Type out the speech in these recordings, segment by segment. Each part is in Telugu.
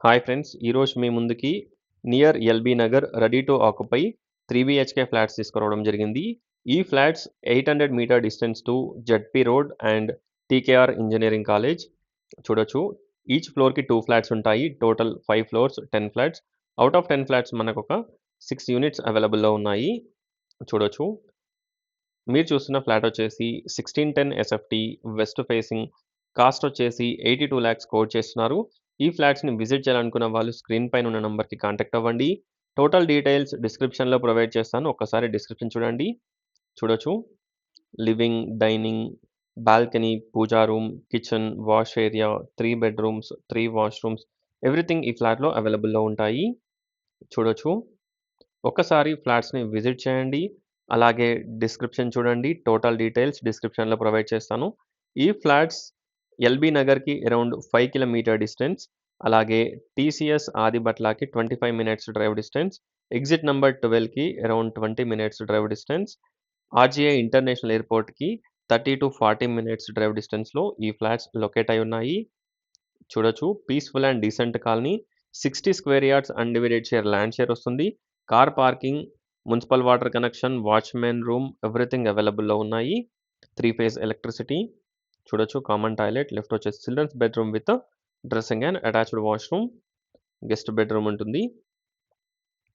హాయ్ ఫ్రెండ్స్, ఈరోజు మీ ముందుకి near LB Nagar ready to occupy 3 BHK flats తీసుకురావడం జరిగింది. ఈ flats 800 metre distance to ZP road and TKR engineering college. చూడొచ్చు, ఈచ్ ఫ్లోర్కి 2 ఫ్లాట్స్ ఉంటాయి. Total 5 floors, 10 flats. Out of 10 flats మనకు ఒక 6 యూనిట్స్ అవైలబుల్లో ఉన్నాయి. చూడొచ్చు, మీరు చూస్తున్న ఫ్లాట్ వచ్చేసి 1610 ఎస్ఎఫ్టీ వెస్ట్ ఫేసింగ్. కాస్ట్ వచ్చేసి 82 lakhs కోట్ చేస్తున్నారు. ఈ ఫ్లాట్స్ని విజిట్ చేయాలనుకున్న వాళ్ళు స్క్రీన్ పైన ఉన్న నెంబర్కి కాంటాక్ట్ అవ్వండి. టోటల్ డీటెయిల్స్ డిస్క్రిప్షన్లో ప్రొవైడ్ చేస్తాను. ఒక్కసారి డిస్క్రిప్షన్ చూడండి. చూడొచ్చు, living, dining, balcony, puja room, kitchen, wash area, 3 bedrooms, 3 washrooms, everything ఈ ఫ్లాట్లో అవైలబుల్లో ఉంటాయి. చూడొచ్చు, ఒక్కసారి ఫ్లాట్స్ని విజిట్ చేయండి. అలాగే డిస్క్రిప్షన్ చూడండి. టోటల్ డీటెయిల్స్ డిస్క్రిప్షన్లో ప్రొవైడ్ చేస్తాను. ఈ ఫ్లాట్స్ ఎల్బీ నగర్కి అరౌండ్ 5 కిలోమీటర్ డిస్టెన్స్. అలాగే టీసీఎస్ ఆదిబట్లాకి 25 minutes drive distance. Exit number 12కి around 20 minutes drive distance. RGI international ఎయిర్పోర్ట్కి 30 to 40 minutes డ్రైవ్ డిస్టెన్స్లో ఈ ఫ్లాట్స్ లొకేట్ అయి ఉన్నాయి. చూడొచ్చు, peaceful and decent colony. 60 square yards undivided share land share వస్తుంది. Car parking, municipal water connection, watchman room, everything అవైలబుల్లో ఉన్నాయి. 3 phase ఎలక్ట్రిసిటీ. చూడొచ్చు, కామన్ టాయిలెట్. లెఫ్ట్ వచ్చేసి childrens bedroom with dressing and attached washroom. Guest bedroom ఉంటుంది.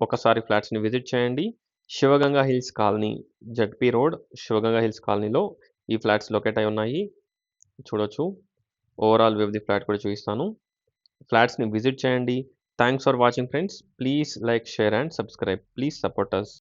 ఒకసారి ఫ్లాట్స్ని విజిట్ చేయండి. Shivaganga hills colony, ZP road, Shivaganga hills కాలనీలో ఈ ఫ్లాట్స్ లొకేట్ అయి ఉన్నాయి. చూడొచ్చు, ఓవరాల్ వ్యూ ది ఫ్లాట్ కూడా చూపిస్తాను. ఫ్లాట్స్ని విజిట్ చేయండి. Thanks for watching friends. Please like, share and subscribe. Please support us.